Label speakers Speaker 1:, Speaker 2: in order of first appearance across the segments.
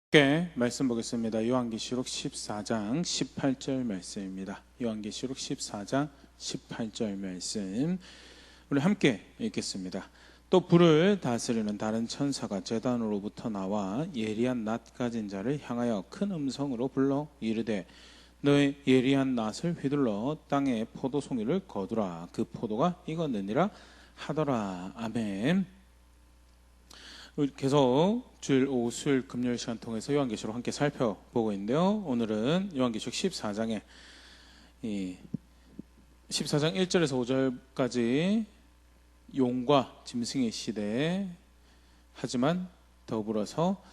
Speaker 1: 함께 말씀 보겠습니다. 요한계시록 14장 18절 말씀입니다. 요한계시록 14장 18절 말씀 우리 함께 읽겠습니다. 또 불을 다스리는 다른 천사가 제단으로부터 나와 예리한 낫 가진 자를 향하여 큰 음성으로 불러 이르되 너의 예리한 낫을 휘둘러 땅에 포도송이를 거두라. 그 포도가 익었느니라 하더라. 아멘. 계속 주일 오후 수요일 금요일 시간 통해서 요한계시록 함께 살펴보고 있는데요. 오늘은 요한계시록 14장에 14장 1절에서 5절까지 용과 짐승의 시대, 하지만 더불어서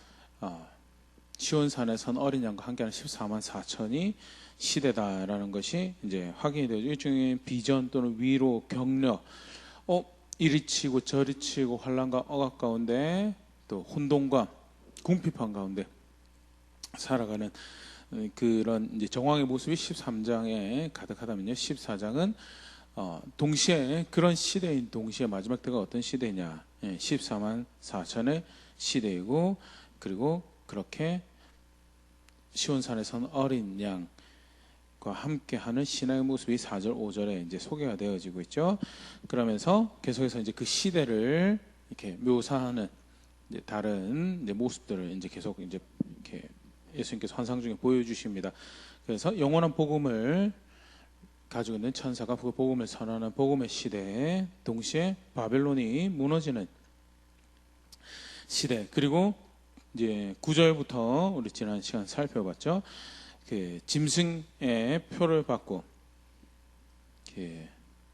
Speaker 1: 시온산에 선 어린 양과 함께하는 14만 4천이 시대다라는 것이 이제 확인이 되죠. 일종의 비전 또는 위로, 격려, 이리 치고 저리 치고 환난과 억압 가운데 또 혼돈과 궁핍한 가운데 살아가는 그런 이제 정황의 모습이 13장에 가득하다면요, 14장은 동시에 그런 시대인 동시에 마지막 때가 어떤 시대냐, 14만 4천의 시대이고, 그리고 그렇게 시온산에 선 어린 양 과 함께하는 신앙의 모습이 4절, 5절에 이제 소개가 되어지고 있죠. 그러면서 계속해서 이제 그 시대를 이렇게 묘사하는 이제 다른 이제 모습들을 이제 계속 이제 이렇게 예수님께서 환상 중에 보여주십니다. 그래서 영원한 복음을 가지고 있는 천사가 그 복음을 선언하는 복음의 시대에 동시에 바벨론이 무너지는 시대, 그리고 이제 9절부터 우리 지난 시간 살펴봤죠. 그 짐승의 표를 받고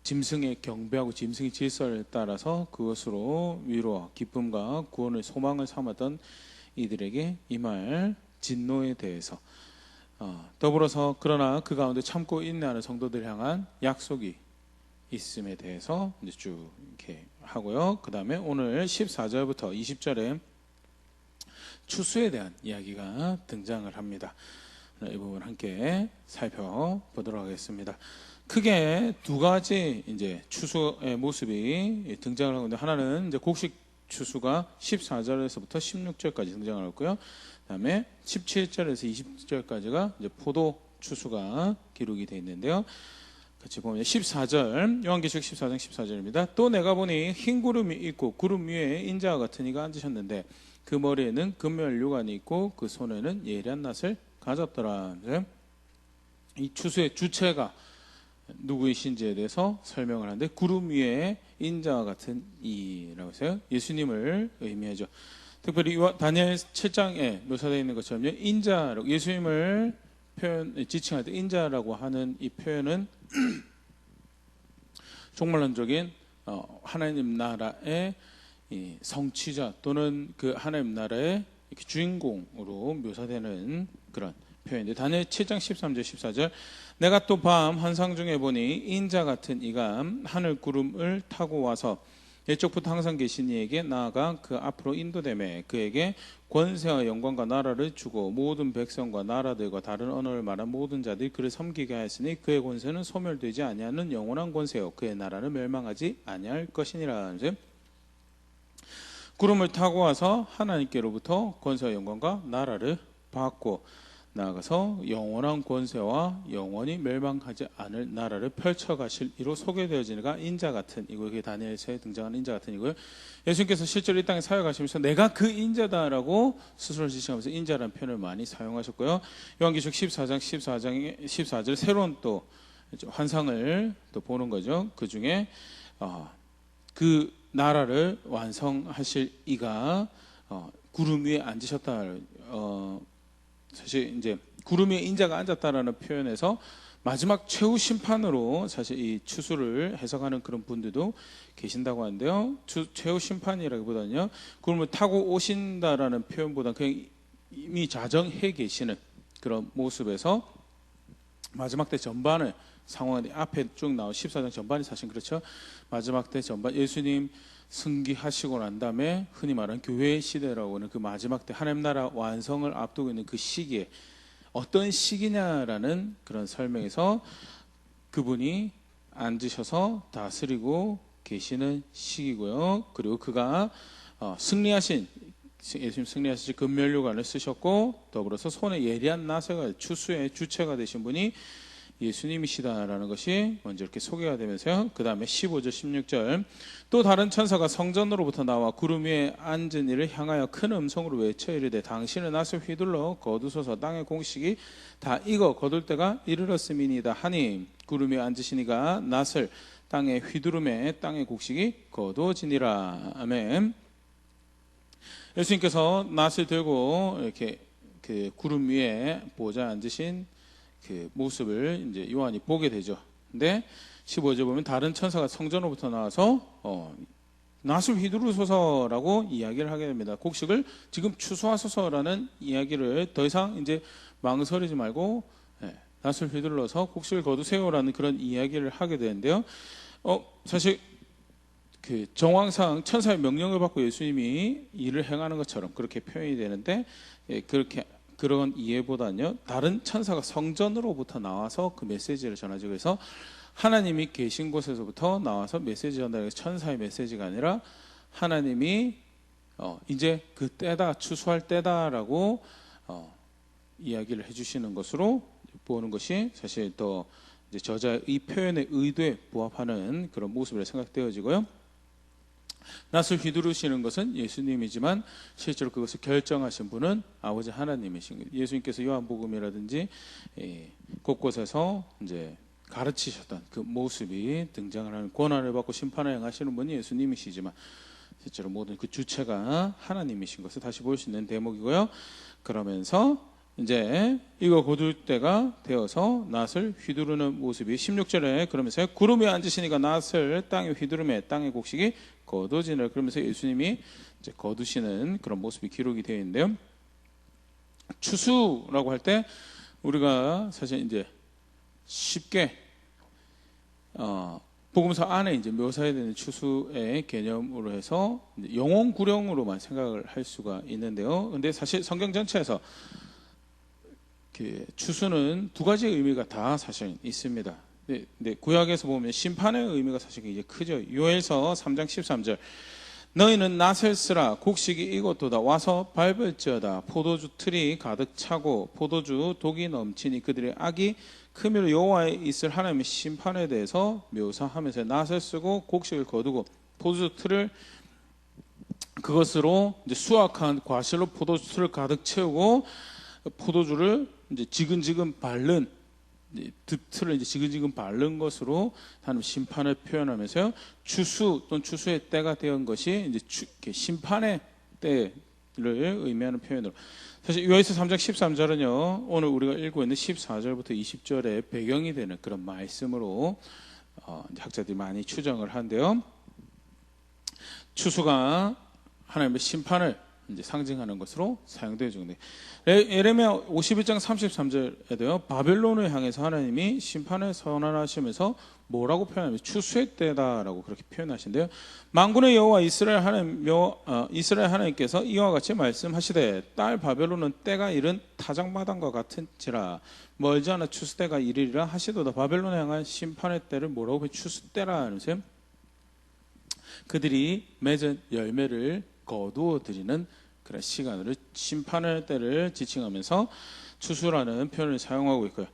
Speaker 1: 짐승의 경배하고 짐승의 질서를 따라서 그것으로 위로와 기쁨과 구원의 소망을 삼았던 이들에게 임할 진노에 대해서, 더불어서 그러나 그 가운데 참고 인내하는 성도들 향한 약속이 있음에 대해서 이제 쭉 이렇게 하고요. 그 다음에 오늘 14절부터 20절에 추수에 대한 이야기가 등장을 합니다. 이 부분 함께 살펴보도록 하겠습니다. 크게 두 가지 이제 추수의 모습이 등장을 하고 있는데, 하나는 이제 곡식 추수가 14절에서부터 16절까지 등장을 하고요. 그다음에 17절에서 20절까지가 이제 포도 추수가 기록이 되어 있는데요. 같이 보면 14절, 요한계시록 14장 14절입니다. 또 내가 보니 흰 구름이 있고 구름 위에 인자와 같은 이가 앉으셨는데 그 머리에는 금멸 유관이 있고 그 손에는 예리한 낫을 가졌더라. 이 추수의 주체가 누구이신지에 대해서 설명을 하는데, 구름 위에 인자와 같은 이라고 해서 예수님을 의미하죠. 특별히 다니엘 7장에 묘사되어 있는 것처럼 인자라고 예수님을 지칭할 때 인자라고 하는 이 표현은 종말론적인 하나님 나라의 성취자 또는 그 하나님 나라의 이렇게 주인공으로 묘사되는 그런 표현인데, 다니엘 7장 13절 14절 내가 또 밤 환상 중에 보니 인자 같은 이가 하늘 구름을 타고 와서 옛적부터 항상 계신 이에게 나아가 그 앞으로 인도되매 그에게 권세와 영광과 나라를 주고 모든 백성과 나라들과 다른 언어를 말하는 모든 자들이 그를 섬기게 하였으니 그의 권세는 소멸되지 아니하는 영원한 권세요 그의 나라는 멸망하지 아니할 것이니라. 구름을 타고 와서 하나님께로부터 권세와 영광과 나라를 받고 나아가서 영원한 권세와 영원히 멸망하지 않을 나라를 펼쳐가실 이로 소개되어지니가 인자 같은 이고, 이게 다니엘서에 등장하는 인자 같은 이고요. 예수님께서 실제로 이 땅에 사역하시면서 내가 그 인자다라고 스스로 지칭하면서 인자라는 표현을 많이 사용하셨고요. 요한계시록 14장 14절 새로운 또 환상을 또 보는 거죠. 그 중에 그 나라를 완성하실 이가 구름 위에 앉으셨다. 사실 이제 구름 위에 인자가 앉았다라는 표현에서 마지막 최후 심판으로 사실 이 추수를 해석하는 그런 분들도 계신다고 하는데요. 최후 심판이라기보다는요, 구름을 타고 오신다라는 표현보다 그냥 이미 자정해 계시는 그런 모습에서 마지막 때 전반을 상황에 앞에 쭉 나온 14장 전반이 사실 그렇죠. 마지막 때 전반 예수님 승기하시고 난 다음에 흔히 말하는 교회의 시대라고 하는 그 마지막 때 하나님 나라 완성을 앞두고 있는 그 시기에 어떤 시기냐라는 그런 설명에서 그분이 앉으셔서 다스리고 계시는 시기고요. 그리고 그가 승리하신 예수님 승리하시지 금면류관을 쓰셨고 더불어서 손에 예리한 나사가 추수의 주체가 되신 분이 예수님이시다라는 것이 먼저 이렇게 소개가 되면서요. 그 다음에 15절 16절 또 다른 천사가 성전으로부터 나와 구름 위에 앉은 이를 향하여 큰 음성으로 외쳐 이르되 당신은 낫을 휘둘러 거두소서 땅의 공식이 다 익어 거둘 때가 이르렀음이니이다 하니 구름 위에 앉으시니가 낫을 땅에 휘두름에 땅의 곡식이 거두어지니라. 아멘. 예수님께서 낫을 들고 이렇게 그 구름 위에 보좌에 앉으신 그 모습을 이제 요한이 보게 되죠. 근데 15절 보면 다른 천사가 성전으로부터 나와서 낫을 휘두르소서라고 이야기를 하게 됩니다. 곡식을 지금 추수하소서라는 이야기를 더 이상 이제 망설이지 말고 낫을 휘둘러서 곡식을 거두세요라는 그런 이야기를 하게 되는데요. 사실 그 정황상 천사의 명령을 받고 예수님이 일을 행하는 것처럼 그렇게 표현이 되는데 그렇게 그런 이해보다는요 다른 천사가 성전으로부터 나와서 그 메시지를 전하죠. 그래서 하나님이 계신 곳에서부터 나와서 메시지 전달하는 천사의 메시지가 아니라 하나님이 이제 그 때다 추수할 때다라고 이야기를 해주시는 것으로 보는 것이 사실 더 이제 저자의 이 표현의 의도에 부합하는 그런 모습으로 생각되어지고요. 낫을 휘두르시는 것은 예수님이지만 실제로 그것을 결정하신 분은 아버지 하나님이신 거예요. 예수님께서 요한복음이라든지 곳곳에서 이제 가르치셨던 그 모습이 등장을 하는 권한을 받고 심판을 행하시는 분이 예수님이시지만 실제로 모든 그 주체가 하나님이신 것을 다시 볼 수 있는 대목이고요. 그러면서 이제 이거 거둘 때가 되어서 낫을 휘두르는 모습이 16절에 그러면서 구름 위에 앉으시니까 낫을 땅에 휘두르매 땅의 곡식이 거두지니라. 그러면서 예수님이 이제 거두시는 그런 모습이 기록이 되어 있는데요. 추수라고 할 때 우리가 사실 이제 쉽게 복음서 안에 이제 묘사해야 되는 추수의 개념으로 해서 영혼 구령으로만 생각을 할 수가 있는데요. 근데 사실 성경 전체에서 그 추수는 두 가지 의미가 다 사실 있습니다. 근데 구약에서 보면 심판의 의미가 사실 굉장히 크죠. 요엘서 3장 13절 너희는 낫을 쓰라 곡식이 익었도다 와서 밟을지어다 포도주 틀이 가득 차고 포도주 독이 넘치니 그들의 악이 크미로 여호와의 있을 하나님의 심판에 대해서 묘사하면서 낫을 쓰고 곡식을 거두고 포도주 틀을 그것으로 이제 수확한 과실로 포도주 틀을 가득 채우고 포도주를 이제 지근지근 바른 득틀을 이제 지근지근 바른 것으로 하나님 심판을 표현하면서요. 추수 또는 추수의 때가 되은 것이 이제 심판의 때를 의미하는 표현으로 사실 요엘서 3장 13절은요. 오늘 우리가 읽고 있는 14절부터 20절의 배경이 되는 그런 말씀으로 학자들이 많이 추정을 한데요. 추수가 하나님의 심판을 이제 상징하는 것으로 사용되어 주는데 예레미야 51장 33절에도요. 바벨론을 향해서 하나님이 심판을 선언하시면서 뭐라고 표현하면 추수의 때다라고 그렇게 표현하신대요. 만군의 여호와 이스라엘 하나님께서 이와 같이 말씀하시되 딸 바벨론은 때가 이른 타작마당과 같은지라 멀지 않아 추수 때가 이르리라 하시도다. 바벨론에 향한 심판의 때를 뭐라고 추수 때라 하면서 그들이 맺은 열매를 거두어 드리는 그런 시간으로 심판의 때를 지칭하면서 추수라는 표현을 사용하고 있고요.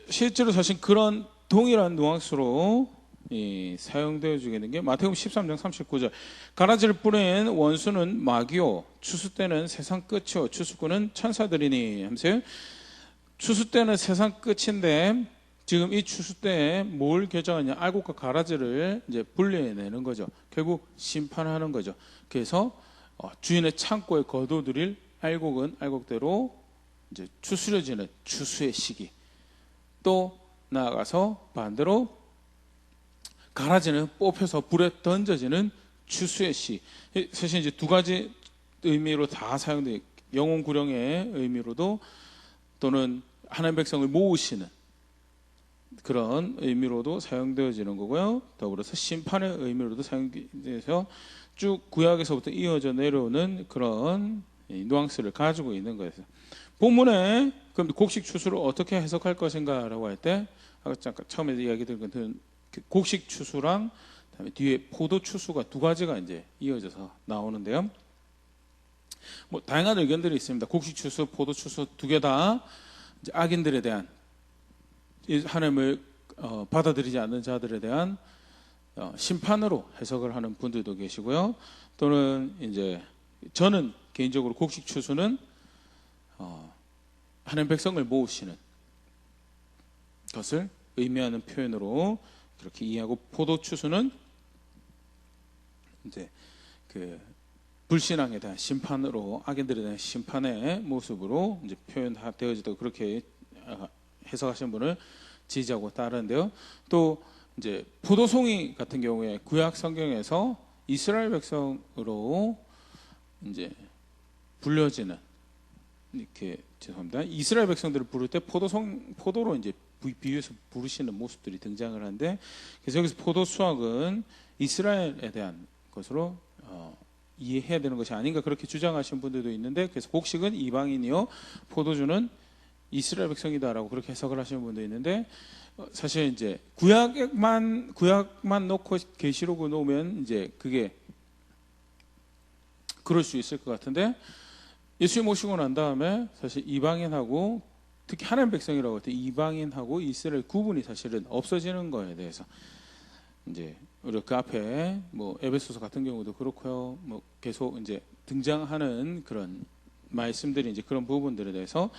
Speaker 1: 실제로 사실 그런 동일한 뉘앙스로 사용되어 주게 된 게 마태복음 13장 39절 가라지를 뿌린 원수는 마귀요 추수 때는 세상 끝이요 추수꾼은 천사들이니 하면서 추수 때는 세상 끝인데 지금 이 추수 때에 뭘 결정하냐 알곡과 가라지를 이제 분리해내는 거죠. 결국 심판하는 거죠. 그래서 주인의 창고에 거둬들일 알곡은 알곡대로 이제 추스려지는 추수의 시기 또 나아가서 반대로 가라지는 뽑혀서 불에 던져지는 추수의 시 사실 이제 두 가지 의미로 다 사용돼요. 영혼 구령의 의미로도 또는 하나님 백성을 모으시는 그런 의미로도 사용되어지는 거고요. 더불어서 심판의 의미로도 사용돼서 쭉 구약에서부터 이어져 내려오는 그런 뉘앙스를 가지고 있는 거예요. 본문에 그럼 곡식 추수를 어떻게 해석할 것인가라고 할 때 아까 잠깐 처음에 이야기 드린 곡식 추수랑 그다음에 뒤에 포도 추수가 두 가지가 이제 이어져서 나오는데요. 뭐 다양한 의견들이 있습니다. 곡식 추수, 포도 추수 두 개 다 악인들에 대한, 하나님을 받아들이지 않는 자들에 대한 심판으로 해석을 하는 분들도 계시고요. 또는 이제 저는 개인적으로 곡식 추수는 하나님 백성을 모으시는 것을 의미하는 표현으로 그렇게 이해하고, 포도 추수는 이제 그 불신앙에 대한 심판으로, 악인들에 대한 심판의 모습으로 이제 표현되어지도록 그렇게 해석하시는 분을 지지하고 따르는데요. 또 이제 포도송이 같은 경우에 구약 성경에서 이스라엘 백성으로 이제 불려지는, 이렇게 죄송합니다. 이스라엘 백성들을 부를 때 포도로 이제 비유해서 부르시는 모습들이 등장을 하는데, 그래서 여기서 포도 수확은 이스라엘에 대한 것으로 이해해야 되는 것이 아닌가 그렇게 주장하시는 분들도 있는데, 그래서 곡식은 이방인이요 포도주는 이스라엘 백성이다라고 그렇게 해석을 하시는 분도 있는데, 사실 이제 구약만 놓고 계시록을 놓으면 이제 그게 그럴 수 있을 것 같은데, 예수님 오시고 난 다음에 사실 이방인하고, 특히 하나님 백성이라고 할 때 이방인하고 이스라엘 구분이 사실은 없어지는 거에 대해서 이제 우리 그 앞에 뭐 에베소서 같은 경우도 그렇고요, 뭐 계속 이제 등장하는 그런 말씀들이 이제 그런 부분들에 대해서,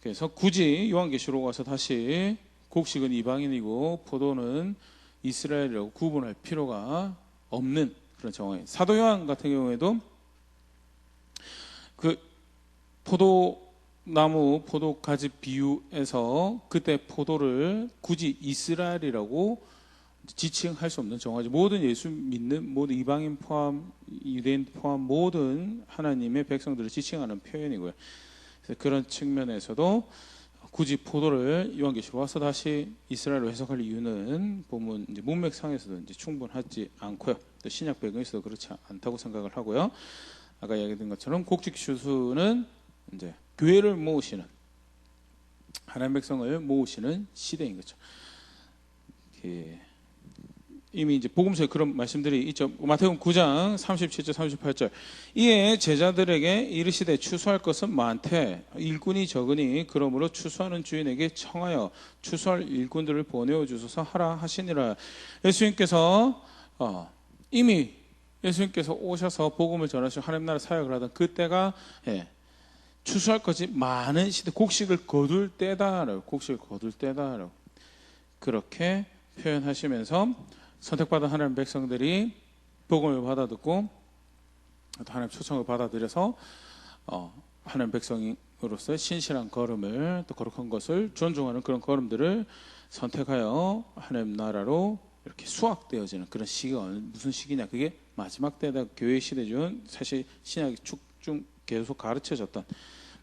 Speaker 1: 그래서 굳이 요한계시록 와서 다시 곡식은 이방인이고 포도는 이스라엘이라고 구분할 필요가 없는 그런 상황이에요. 사도 요한 같은 경우에도 그 포도나무, 포도가지 비유에서 그때 포도를 굳이 이스라엘이라고 지칭할 수 없는 정화지, 모든 예수 믿는 모든 이방인 포함, 유대인 포함 모든 하나님의 백성들을 지칭하는 표현이고요. 그래서 그런 측면에서도 굳이 포도를 요한계시록 와서 다시 이스라엘로 해석할 이유는 본문 이제 문맥상에서도 이제 충분하지 않고요. 또 신약 배경에서도 그렇지 않다고 생각을 하고요. 아까 이야기했던 것처럼 곡식 추수는 이제 교회를 모으시는, 하나님 백성을 모으시는 시대인 거죠. 이미 이제 복음서에 그런 말씀들이 있죠. 마태복음 9장 37절 38절. 이에 제자들에게 이르시되 추수할 것은 많되 일꾼이 적으니 그러므로 추수하는 주인에게 청하여 추수할 일꾼들을 보내어 주소서 하라 하시니라. 예수님께서 이미 예수님께서 오셔서 복음을 전하시고 하나님 나라 사역을 하던 그때가 추수할 것이 많은 시대, 곡식을 거둘 때다라고, 곡식을 거둘 때다라고 그렇게 표현하시면서 선택받은 하나님 백성들이 복음을 받아듣고 또 하나님 초청을 받아들여서 하나님 백성으로서의 신실한 걸음을, 또 거룩한 것을 존중하는 그런 걸음들을 선택하여 하나님 나라로 이렇게 수확되어지는 그런 시기가 무슨 시기냐, 그게 마지막 때다, 교회 시대 중 사실 신약이 쭉 계속 가르쳐졌던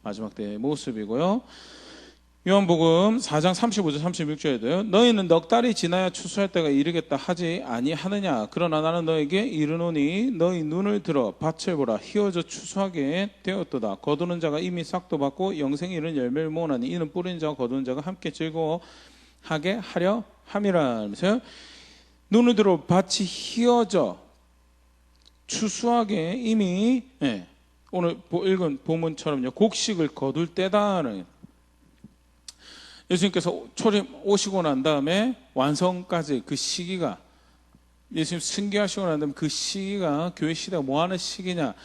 Speaker 1: 마지막 때의 모습이고요. 요한복음 4장 35절 36절에도요. 너희는 넉 달이 지나야 추수할 때가 이르겠다 하지 아니하느냐. 그러나 나는 너에게 이르노니 너희 눈을 들어 밭을 보라. 희어져 추수하게 되었도다. 거두는 자가 이미 싹도 받고 영생에 이르는 열매를 모으나니 이는 뿌리는 자와 거두는 자가 함께 즐거워하게 하려 함이라. 하면서요. 눈을 들어 밭이 희어져 추수하게 이미 오늘 읽은 본문처럼요. 곡식을 거둘 때다는, 예수님께서 초림 오시고 난 다음에 완성까지 그 시기가, 예수님 승계하시고 난 다음에 그 시기가 교회 시대가 뭐하는 시기냐,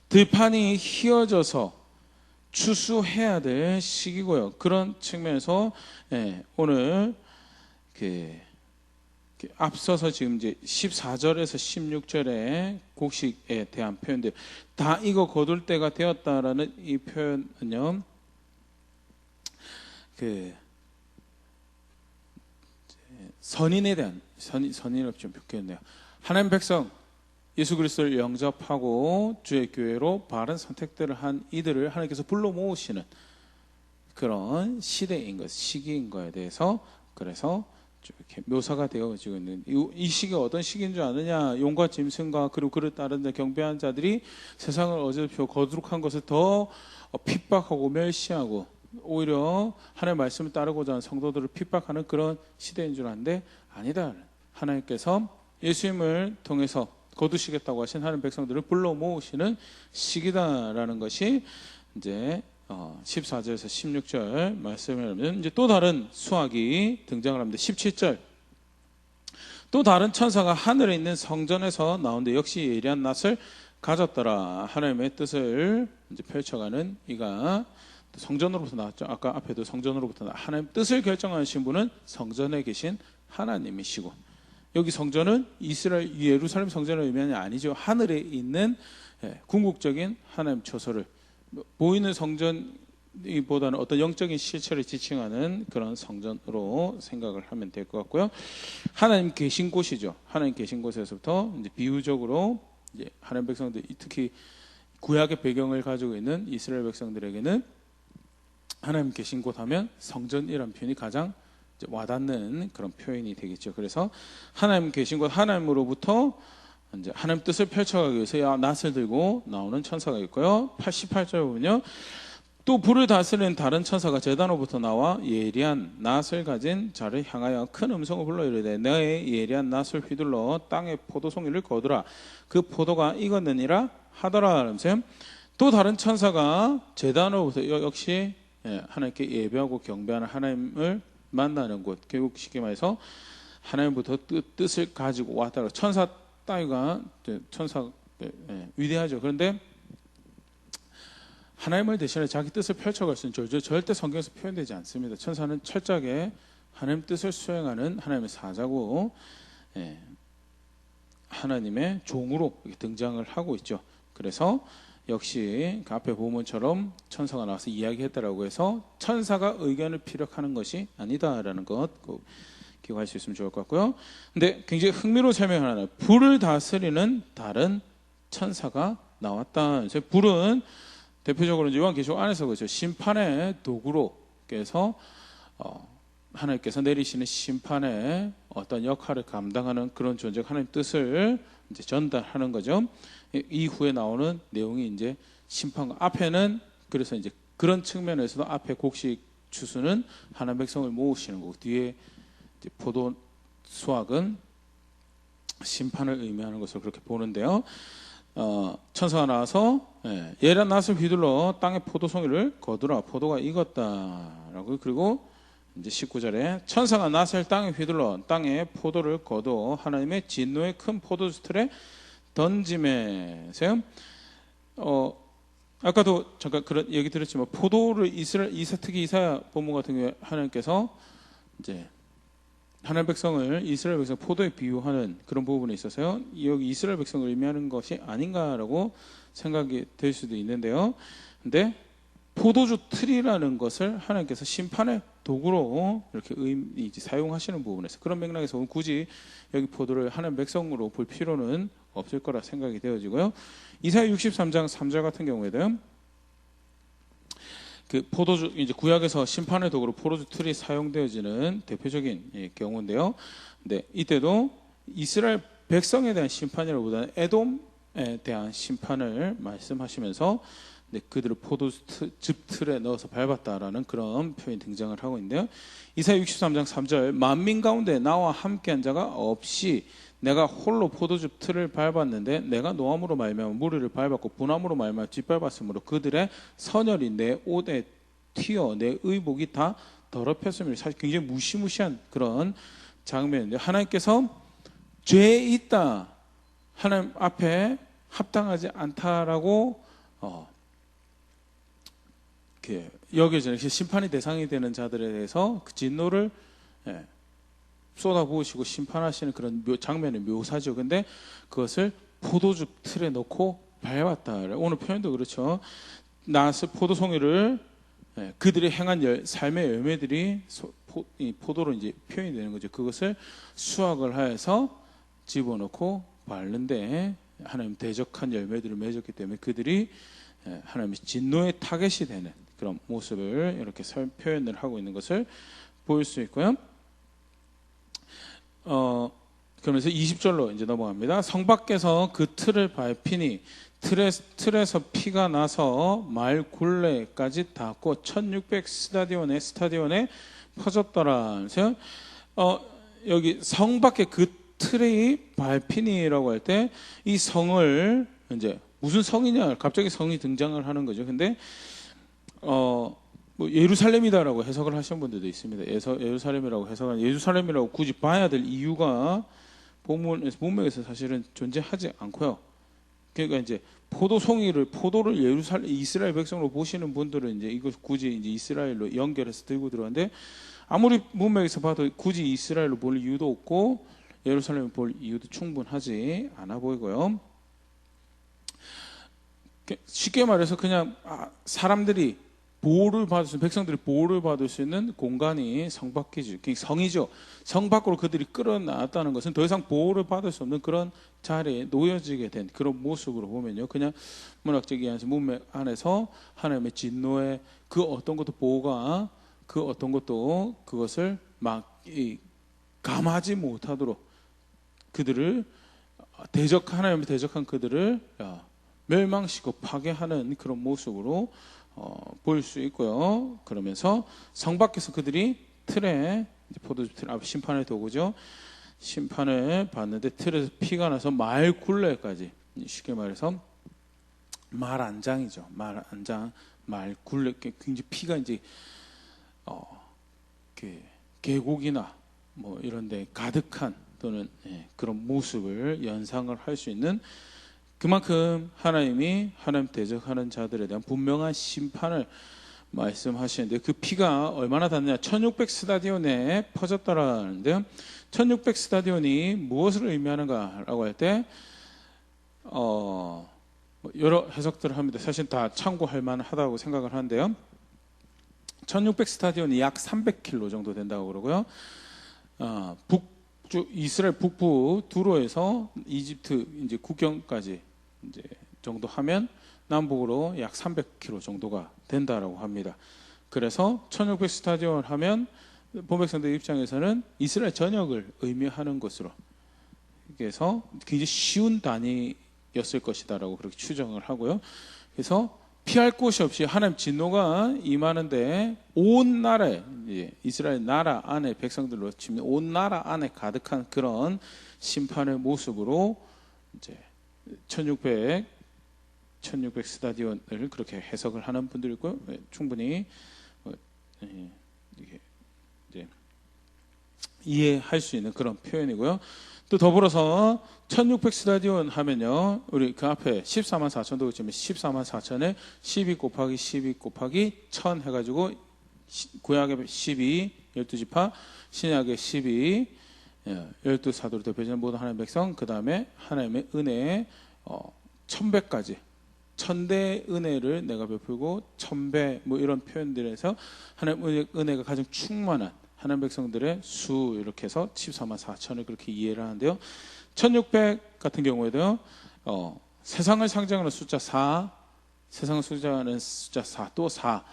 Speaker 1: 들판이 휘어져서 추수해야 될 시기고요. 그런 측면에서 오늘 앞서서 지금 이제 14절에서 16절에 곡식에 대한 표현들, 다 이거 거둘 때가 되었다라는 이 표현은요, 선인에 대한, 선인을 좀 바뀌었네요. 하나님 백성 예수 그리스도를 영접하고 주의 교회로 바른 선택들을 한 이들을 하나님께서 불러 모으시는 그런 시대인 것, 시기인 거에 대해서 그래서 이렇게 묘사가 되어지고 있는, 이 시기가 어떤 시기인 줄 아느냐, 용과 짐승과 그리고 그를 따르는 경배한 자들이 세상을 어지럽히고 거룩한 것을 더 핍박하고 멸시하고 오히려 하나님의 말씀을 따르고자 하는 성도들을 핍박하는 그런 시대인 줄 아는데 아니다. 하나님께서 예수님을 통해서 거두시겠다고 하신 하나님 백성들을 불러 모으시는 시기다라는 것이 이제 14절에서 16절 말씀을 하면 이제 또 다른 수학이 등장을 합니다. 17절 또 다른 천사가 하늘에 있는 성전에서 나오는데 역시 예리한 낫을 가졌더라. 하나님의 뜻을 이제 펼쳐가는 이가 성전으로부터 나왔죠. 아까 앞에도 성전으로부터 하나님 뜻을 결정하신 분은 성전에 계신 하나님이시고, 여기 성전은 이스라엘 예루살렘 성전을 의미하는 게 아니죠. 하늘에 있는 궁극적인 하나님 처소를 보이는 성전보다는 어떤 영적인 실체를 지칭하는 그런 성전으로 생각을 하면 될 것 같고요. 하나님 계신 곳이죠. 하나님 계신 곳에서부터 이제 비유적으로 이제 하나님 백성들, 특히 구약의 배경을 가지고 있는 이스라엘 백성들에게는 하나님 계신 곳 하면 성전이라는 표현이 가장 와닿는 그런 표현이 되겠죠. 그래서 하나님 계신 곳, 하나님으로부터 이제 하나님 뜻을 펼쳐가기 위해서 낫을 들고 나오는 천사가 있고요. 88절 보면요, 또 불을 다스리는 다른 천사가 제단으로부터 나와 예리한 낫을 가진 자를 향하여 큰 음성을 불러 이르되 너의 예리한 낫을 휘둘러 땅의 포도송이를 거두라. 그 포도가 익었느니라 하더라. 하면서 또 다른 천사가 제단으로부터 역시 하나님께 예배하고 경배하는 하나님을 만나는 곳, 결국 쉽게 말해서 하나님부터 뜻을 가지고 왔다. 천사 따위가 천사 위대하죠. 그런데 하나님을 대신해 자기 뜻을 펼쳐갈 수 있는 절대 성경에서 표현되지 않습니다. 천사는 철저하게 하나님 뜻을 수행하는 하나님의 사자고 하나님의 종으로 등장을 하고 있죠. 그래서 역시 그 앞에 보문처럼 천사가 나와서 이야기했다라고 해서 천사가 의견을 피력하는 것이 아니다라는 것 기억할 수 있으면 좋을 것 같고요. 근데 굉장히 흥미로운 설명 하나, 불을 다스리는 다른 천사가 나왔다. 그래서 불은 대표적으로 요한계시록 안에서 그렇죠. 심판의 도구로 그래서 하나님께서 내리시는 심판의 어떤 역할을 감당하는 그런 존재가 하나님 뜻을 이제 전달하는 거죠. 이후에 나오는 내용이 이제 심판과 앞에는 그래서 이제 그런 측면에서도 앞에 곡식 추수는 하나님 백성을 모으시는 거고 뒤에 이제 포도 수확은 심판을 의미하는 것을 그렇게 보는데요. 천사가 나와서 예리한 낫을 휘둘러 땅의 포도송이를 거두라. 포도가 익었다라고. 그리고 이제 19절에 천사가 낫을 땅에 휘둘러 땅에 포도를 거두 하나님의 진노의 큰 포도주 틀에 던짐에서 아까도 잠깐 그런 얘기 드렸지만 포도를 특히 이사야 본문 같은 경우에 하나님께서 이제 하나님 백성을 이스라엘 백성 포도에 비유하는 그런 부분에 있어서요. 여기 이스라엘 백성을 의미하는 것이 아닌가라고 생각이 될 수도 있는데요. 근데 포도주 틀이라는 것을 하나님께서 심판의 도구로 이렇게 사용하시는 부분에서 그런 맥락에서 보면 굳이 여기 포도를 하나님 백성으로 볼 필요는 없을 거라 생각이 되어지고요. 이사야 63장 3절 같은 경우에도 그 포도주 이제 구약에서 심판의 도구로 포도주 틀이 사용되어지는 대표적인 경우인데요. 근데 이때도 이스라엘 백성에 대한 심판이라기보다는 에돔에 대한 심판을 말씀하시면서 그들을 포도즙 틀에 넣어서 밟았다라는 그런 표현이 등장을 하고 있는데요. 이사야 63장 3절 만민 가운데 나와 함께한 자가 없이 내가 홀로 포도즙 틀을 밟았는데 내가 노함으로 말미암아 무리를 밟았고 분함으로 말미암아 짓밟았으므로 그들의 선열이 내 옷에 튀어 내 의복이 다 더럽혔으며 사실 굉장히 무시무시한 그런 장면인데 하나님께서 죄에 있다 하나님 앞에 합당하지 않다라고 여겨지는 심판의 대상이 되는 자들에 대해서 그 진노를 쏟아부으시고 심판하시는 그런 장면의 묘사죠. 근데 그것을 포도주 틀에 넣고 밟았다. 오늘 표현도 그렇죠. 낫을 포도송이를 그들이 행한 삶의 열매들이 포도로 이제 표현이 되는 거죠. 그것을 수확을 하여서 집어넣고 바르는데 하나님 대적한 열매들을 맺었기 때문에 그들이 하나님의 진노의 타겟이 되는 그런 모습을 이렇게 표현을 하고 있는 것을 볼 수 있고요. 그러면서 20절로 이제 넘어갑니다. 성 밖에서 그 틀을 밟히니 틀에서 피가 나서 말 굴레까지 닿고 1600 스타디온에 퍼졌더라. 그래서 여기 성 밖에 그 트레이 발피니라고 할 때 이 성을 이제 무슨 성이냐 갑자기 성이 등장을 하는 거죠. 근데 뭐 예루살렘이다라고 해석을 하시는 분들도 있습니다. 예루살렘이라고 해석은 예루살렘이라고 굳이 봐야 될 이유가 본문에서 사실은 존재하지 않고요. 그러니까 이제 포도를 이스라엘 백성으로 보시는 분들은 이제 이걸 굳이 이제 이스라엘로 연결해서 들고 들어왔는데 아무리 문맥에서 봐도 굳이 이스라엘로 볼 이유도 없고 예루살렘을 볼 이유도 충분하지 않아 보이고요. 쉽게 말해서 그냥 사람들이 백성들이 보호를 받을 수 있는 공간이 성이죠. 성 밖으로 그들이 끌어나왔다는 것은 더 이상 보호를 받을 수 없는 그런 자리에 놓여지게 된 그런 모습으로 보면요. 그냥 문학적인 문맥 안에서 하나님의 진노의 그 어떤 것도 보호가 그 어떤 것도 그것을 감하지 못하도록 그들을 하나님을 대적한 그들을 멸망시키고 파괴하는 그런 모습으로 볼 수 있고요. 그러면서 성 밖에서 그들이 틀에 포도주 틀 앞 심판의 도구죠. 심판을 받는데 틀에서 피가 나서 말굴레까지 쉽게 말해서 말안장이죠. 말굴레 굉장히 피가 이제 계곡이나 뭐 이런데 가득한 또는 그런 모습을 연상을 할 수 있는 그만큼 하나님이 하나님 대적하는 자들에 대한 분명한 심판을 말씀하시는데 그 피가 얼마나 닿느냐 1600 스타디온에 퍼졌다라는데요. 1600 스타디온이 무엇을 의미하는가라고 할 때 여러 해석들을 합니다. 사실 다 참고할 만하다고 생각을 하는데요. 1600 스타디온이 약 300km 정도 된다고 그러고요. 이스라엘 북부 두로에서 이집트 이제 국경까지 이제 정도 하면 남북으로 약 300km 정도가 된다라고 합니다. 그래서 1600 스타디온 하면 본백성들 입장에서는 이스라엘 전역을 의미하는 것으로 그래서 굉장히 쉬운 단위였을 것이다라고 그렇게 추정을 하고요. 그래서 피할 곳이 없이 하나님 진노가 임하는데 온 나라에 이스라엘 나라 안에 백성들로 치면 온 나라 안에 가득한 그런 심판의 모습으로 이제 1600 스타디온을 그렇게 해석을 하는 분들이 있고요. 충분히 이게 이제 이해할 수 있는 그런 표현이고요. 또 더불어서 1600 스타디온 하면요. 우리 그 앞에 14만 4천도 그치면 14만 4천에 12 곱하기 12 곱하기 1000 해가지고 구약의 12 12지파 신약의 12 12사도로 대표되는 모든 하나님의 백성 그 다음에 하나님의 은혜에 1000배까지 1000대의 은혜를 내가 베풀고 1000배 뭐 이런 표현들에서 하나님의 은혜가 가장 충만한 하나님 백성들의 수 이렇게 해서 14만 4천을 그렇게 이해를 하는데요. 1600 같은 경우에도요. 세상을 상징하는 숫자 4, 세상을 상징하는 숫자 4, 또 4.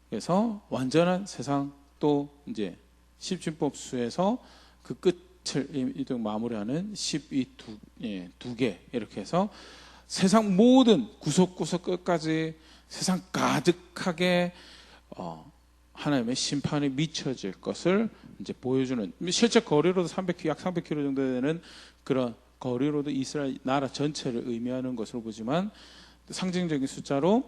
Speaker 1: 그래서 완전한 세상 또 이제 십진법 수에서 그 끝을 마무리하는 12개 이렇게 해서 세상 모든 구석구석 끝까지 세상 가득하게 하나님의 심판이 미쳐질 것을 이제 보여주는 실제 거리로도 약 300km 정도 되는 그런 거리로도 이스라엘 나라 전체를 의미하는 것으로 보지만 상징적인 숫자로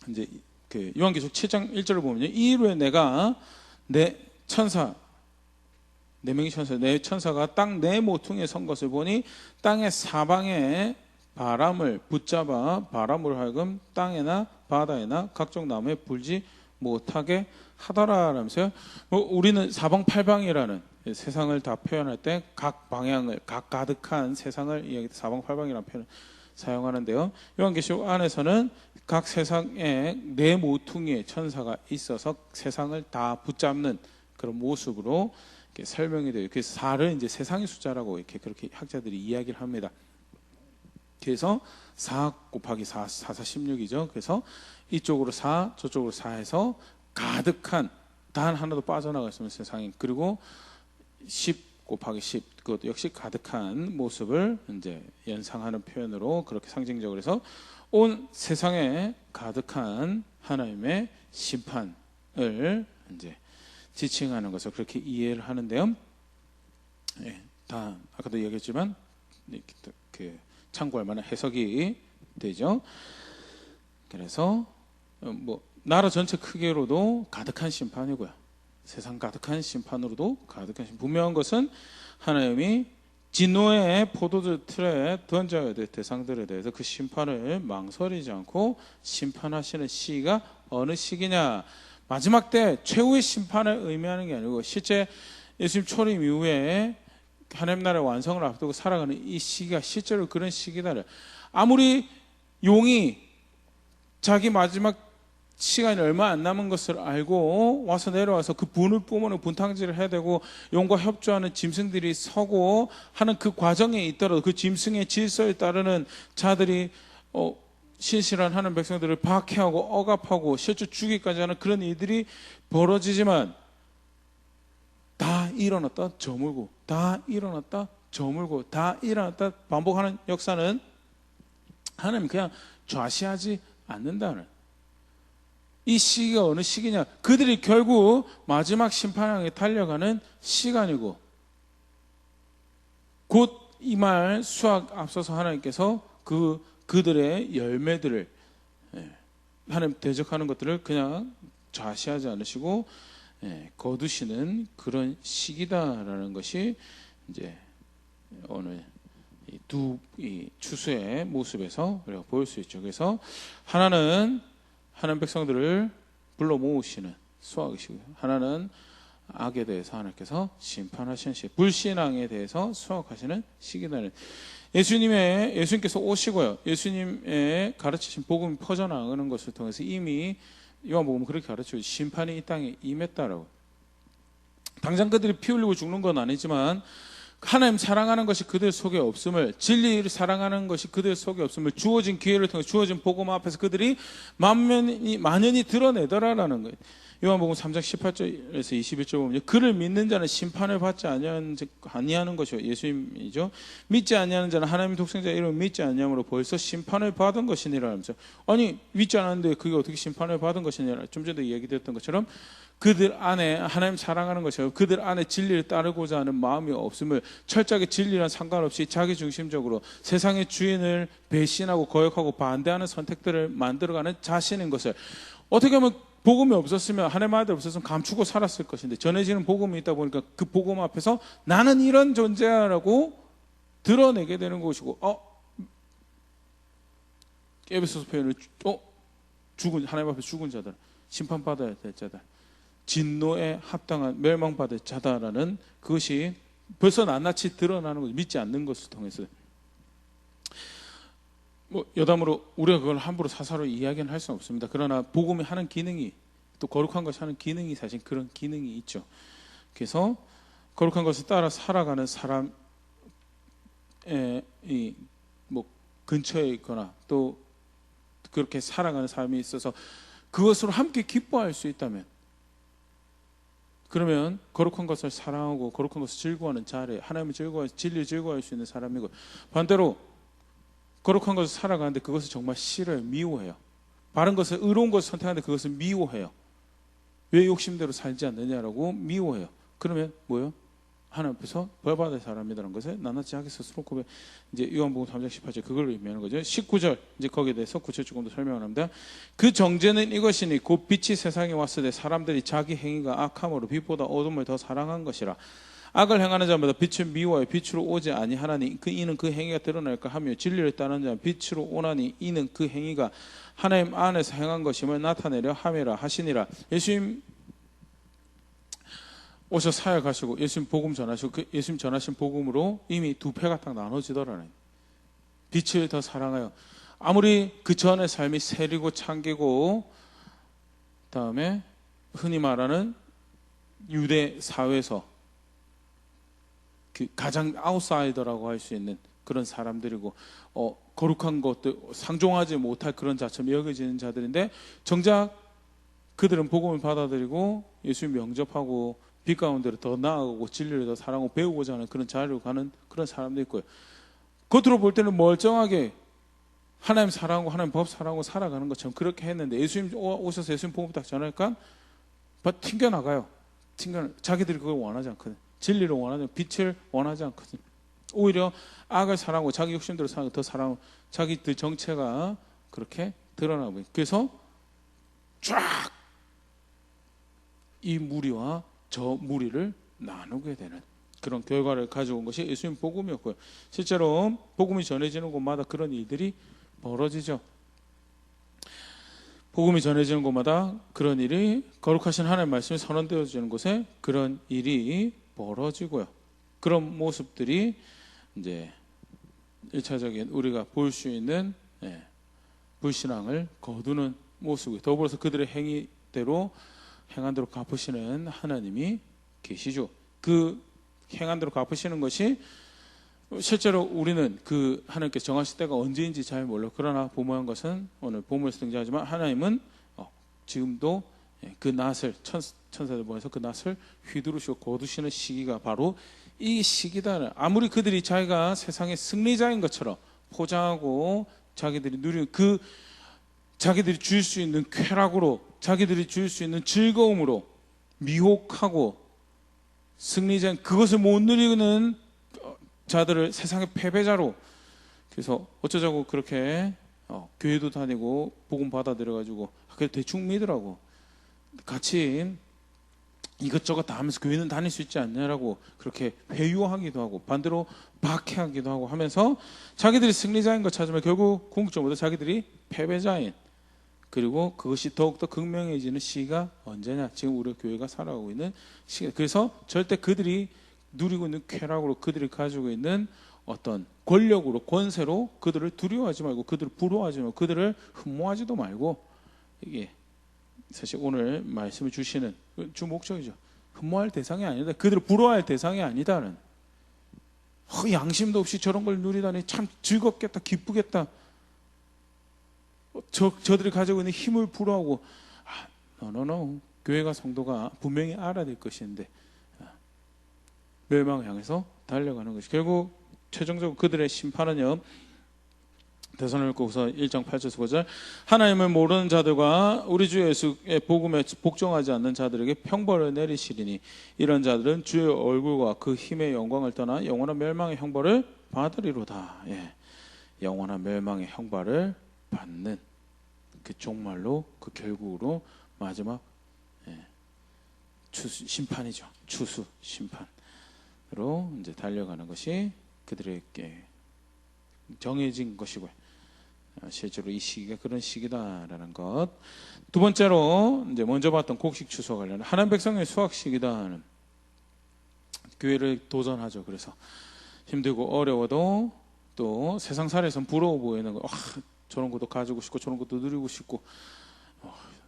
Speaker 1: 이제 그 요한계시록 7장 1절을 보면요. 이 이후에 내가 내 천사가 땅 네 모퉁이에 선 것을 보니 땅의 사방에 바람을 붙잡아 바람으로 하여금 땅에나 바다에나 각종 나무에 불지 못하게 하더라라면서요. 우리는 사방팔방이라는 세상을 다 표현할 때 각 방향을 각 가득한 세상을 이야기 사방팔방이라는 표현을 사용하는데요. 요한계시록 안에서는 각 세상에 네 모퉁이의 천사가 있어서 세상을 다 붙잡는 그런 모습으로 이렇게 설명이 돼요. 그래서 4를 이제 세상의 숫자라고 이렇게 그렇게 학자들이 이야기를 합니다. 그래서 4 곱하기 4, 4, 16이죠. 그래서 이쪽으로 4, 저쪽으로 4 해서 가득한 단 하나도 빠져나갈 수 없는 세상인 그리고 10 곱하기 10 그것도 역시 가득한 모습을 이제 연상하는 표현으로 그렇게 상징적으로 해서 온 세상에 가득한 하나님의 심판을 이제 지칭하는 것을 그렇게 이해를 하는데요. 다 아까도 얘기했지만 그 참고할 만한 해석이 되죠. 그래서 뭐 나라 전체 크기로도 가득한 심판이고요. 세상 가득한 심판으로도 가득한 심판. 분명한 것은 하나님이 진노의 포도주 틀에 던져야 될 대상들에 대해서 그 심판을 망설이지 않고 심판하시는 시기가 어느 시기냐. 마지막 때 최후의 심판을 의미하는 게 아니고 실제 예수님 초림 이후에 하나님 나라의 완성을 앞두고 살아가는 이 시기가 실제로 그런 시기다. 아무리 용이 자기 마지막 시간이 얼마 안 남은 것을 알고 와서 내려와서 그 분을 뿜어내고 분탕질을 해야 되고 용과 협조하는 짐승들이 서고 하는 그 과정에 있더라도 그 짐승의 질서에 따르는 자들이 신실한 하는 백성들을 박해하고 억압하고 실제 죽이기까지 하는 그런 일들이 벌어지지만 다 일어났다 저물고 다 일어났다 저물고 다 일어났다 반복하는 역사는 하나님 그냥 좌시하지 않는다는 이 시기가 어느 시기냐. 그들이 결국 마지막 심판을 향해 달려가는 시간이고 곧 이 말 수학 앞서서 하나님께서 그들의 열매들을 하나님 대적하는 것들을 그냥 좌시하지 않으시고 거두시는 그런 시기다라는 것이 이제 오늘 이 추수의 모습에서 우리가 보일 수 있죠. 그래서 하나는 하나님 백성들을 불러 모으시는 수학이시고요. 하나는 악에 대해서 하나님께서 심판하시는 시기, 불신앙에 대해서 수학하시는 시기다는 예수님께서 오시고요. 예수님의 가르치신 복음이 퍼져나가는 것을 통해서 이미 요한복음은 그렇게 가르치고 심판이 이 땅에 임했다라고. 당장 그들이 피 흘리고 죽는 건 아니지만 하나님 사랑하는 것이 그들 속에 없음을, 진리를 사랑하는 것이 그들 속에 없음을 주어진 기회를 통해 주어진 복음 앞에서 그들이 만연히 드러내더라라는 거예요. 요한복음 3장 18절에서 21절 보면 그를 믿는 자는 심판을 받지 아니하는 것이요 예수님이죠. 믿지 아니하는 자는 하나님의 독생자 이름을 믿지 아니함으로 벌써 심판을 받은 것이니라 하면서 아니 믿지 않았는데 그게 어떻게 심판을 받은 것이니라. 좀 전에 얘기드렸던 것처럼 그들 안에 하나님 사랑하는 것이요 그들 안에 진리를 따르고자 하는 마음이 없음을 철저하게 진리랑 상관없이 자기중심적으로 세상의 주인을 배신하고 거역하고 반대하는 선택들을 만들어가는 자신인 것을 어떻게 하면 복음이 없었으면 하나님 아들 없었으면 감추고 살았을 것인데 전해지는 복음이 있다 보니까 그 복음 앞에서 나는 이런 존재야라고 드러내게 되는 것이고 에베소서 표현을 죽은 하나님 앞에 죽은 자들 심판받아야 될 자들 진노에 합당한 멸망받을 자다라는 그것이 벌써 낱낱이 드러나는 것을 믿지 않는 것을 통해서 여담으로 우리가 그걸 함부로 사사로 이야기는 할 수는 없습니다. 그러나 복음이 하는 기능이 또 거룩한 것이 하는 기능이 사실 그런 기능이 있죠. 그래서 거룩한 것을 따라 살아가는 사람의 근처에 있거나 또 그렇게 살아가는 사람이 있어서 그것으로 함께 기뻐할 수 있다면 그러면 거룩한 것을 사랑하고 거룩한 것을 즐거워하는 자리에 하나님을 즐거워할 진리를 즐거워할 수 있는 사람이고 반대로 거룩한 것을 살아가는데 그것을 정말 싫어요. 미워해요. 바른 것을 의로운 것을 선택하는데 그것을 미워해요. 왜 욕심대로 살지 않느냐라고 미워해요. 그러면 뭐예요? 하나님 앞에서 벌받을 사람이라는 것을 낱낱이 하기 스스로 고백. 이제 요한복음 3장 18절 그걸 의미하는 거죠. 19절 이제 거기에 대해서 구체적으로 조금 더 설명을 합니다. 그 정죄는 이것이니 곧 빛이 세상에 왔을 때 사람들이 자기 행위가 악함으로 빛보다 어둠을 더 사랑한 것이라. 악을 행하는 자마다 빛을 미워하여 빛으로 오지 아니하나니 이는 그 행위가 드러날까 하며 진리를 따르는 자는 빛으로 오나니 이는 그 행위가 하나님 안에서 행한 것임을 나타내려 함이라 하시니라. 예수님 오셔 사역하시고 예수님 복음 전하시고 그 예수님 전하신 복음으로 이미 두 패가 딱 나눠지더라는. 빛을 더 사랑하여 아무리 그 전의 삶이 세리고 창기고 다음에 흔히 말하는 유대 사회에서 그 가장 아웃사이더라고 할 수 있는 그런 사람들이고 거룩한 것들 상종하지 못할 그런 자처럼 여겨지는 자들인데 정작 그들은 복음을 받아들이고 예수님 영접하고 빛 가운데로 더 나아가고 진리를 더 사랑하고 배우고자 하는 그런 자리로 가는 그런 사람도 있고요. 겉으로 볼 때는 멀쩡하게 하나님 사랑하고 하나님 법 사랑하고 살아가는 것처럼 그렇게 했는데 예수님 오셔서 예수님 복음 딱 전하니까 튕겨나가요. 자기들이 그걸 원하지 않거든. 진리를 원하는 빛을 원하지 않거든요. 오히려 악을 사랑하고 자기 욕심대로 사는 더 사랑하고 자기들 정체가 그렇게 드러나고 그래서 쫙 이 무리와 저 무리를 나누게 되는 그런 결과를 가지고 온 것이 예수님 복음이었고요. 실제로 복음이 전해지는 곳마다 그런 일들이 벌어지죠. 복음이 전해지는 곳마다 그런 일이 거룩하신 하나님의 말씀이 선언되어지는 곳에 그런 일이 벌어지고요. 그런 모습들이 이제 1차적인 우리가 볼 수 있는 불신앙을 거두는 모습이고 더불어서 그들의 행위대로 행한 대로 갚으시는 하나님이 계시죠. 그 행한 대로 갚으시는 것이 실제로 우리는 그 하나님께서 정하실 때가 언제인지 잘 몰라. 그러나 보모한 것은 오늘 본문에서 등장하지만 하나님은 지금도 그 낫을 천사들 보면서 그 낫을 휘두르시고 거두시는 시기가 바로 이 시기다. 아무리 그들이 자기가 세상의 승리자인 것처럼 포장하고 자기들이 누리는 그 자기들이 줄 수 있는 쾌락으로 자기들이 줄 수 있는 즐거움으로 미혹하고 승리자인 그것을 못 누리는 자들을 세상의 패배자로 그래서 어쩌자고 그렇게 교회도 다니고 복음 받아들여가지고 그래 대충 믿으라고 같이 이것저것 다 하면서 교회는 다닐 수 있지 않냐라고 그렇게 회유하기도 하고 반대로 박해하기도 하고 하면서 자기들이 승리자인 것 찾으면 결국 궁극적으로 자기들이 패배자인 그리고 그것이 더욱더 극명해지는 시기가 언제냐? 지금 우리 교회가 살아가고 있는 시기. 그래서 절대 그들이 누리고 있는 쾌락으로 그들이 가지고 있는 어떤 권력으로 권세로 그들을 두려워하지 말고 그들을 부러워하지 말고 그들을 흠모하지도 말고 이게 사실 오늘 말씀을 주시는 주 목적이죠. 흠모할 대상이 아니다. 그들을 부러워할 대상이 아니다는 양심도 없이 저런 걸 누리다니 참 즐겁겠다 기쁘겠다. 저들이 가지고 있는 힘을 부러워하고 no. 교회가 성도가 분명히 알아야 될 것인데 멸망을 향해서 달려가는 것이 결국 최종적으로 그들의 심판은요. 데살로니가후서 1장 8절 9절 하나님을 모르는 자들과 우리 주 예수의 복음에 복종하지 않는 자들에게 형벌을 내리시리니 이런 자들은 주의 얼굴과 그 힘의 영광을 떠나 영원한 멸망의 형벌을 받으리로다. 영원한 멸망의 형벌을 받는 그 종말로 그 결국으로 마지막 추수 심판이죠. 추수 심판으로 이제 달려가는 것이 그들에게 정해진 것이고요. 실제로 이 시기가 그런 시기다라는 것. 두 번째로 이제 먼저 봤던 곡식 추수와 관련 하나님 백성의 수확 시기다는 교회를 도전하죠. 그래서 힘들고 어려워도 또 세상 살에선 부러워 보이는 거. 저런 것도 가지고 싶고 저런 것도 누리고 싶고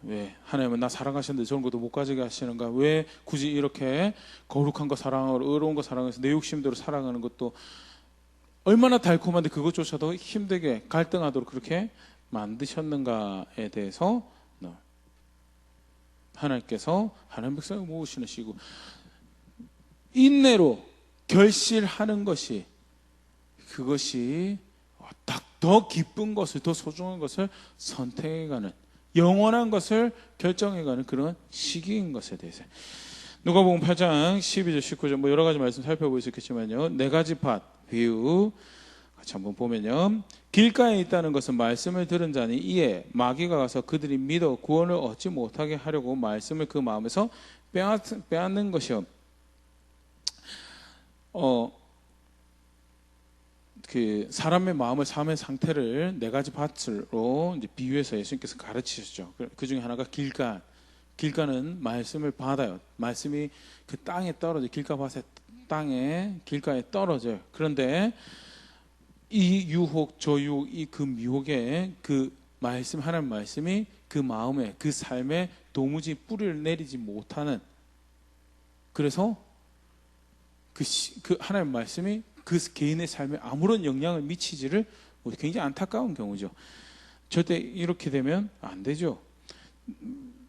Speaker 1: 왜 하나님은 나 사랑하시는데 저런 것도 못 가지게 하시는가? 왜 굳이 이렇게 거룩한 거 사랑하고 의로운 거 사랑해서 내 욕심대로 살아가는 것도 얼마나 달콤한데 그것조차도 힘들게 갈등하도록 그렇게 만드셨는가에 대해서 하나님께서 하나님 백성을 모으시는 시고 인내로 결실하는 것이 그것이 더 기쁜 것을 더 소중한 것을 선택해가는 영원한 것을 결정해가는 그런 시기인 것에 대해서 누가복음 8장 12절 19절 여러 가지 말씀 살펴볼 수 있겠지만요. 네 가지 밭 비유 같이 한번 보면요. 길가에 있다는 것은 말씀을 들은 자니 이에 마귀가 가서 그들이 믿어 구원을 얻지 못하게 하려고 말씀을 그 마음에서 빼앗는 것이요. 그 사람의 마음을 삶의 상태를 네 가지 밭으로 이제 비유해서 예수님께서 가르치셨죠. 그 중에 하나가 길가. 길가는 말씀을 받아요. 말씀이 그 땅에 떨어져 길가밭의 길가에 떨어져요. 그런데 이 유혹, 저 유혹, 이 그 미혹에 그 말씀 하나님 말씀이 그 마음에 그 삶에 도무지 뿌리를 내리지 못하는 그래서 그 하나님 말씀이 그 개인의 삶에 아무런 영향을 미치지를 굉장히 안타까운 경우죠. 절대 이렇게 되면 안 되죠.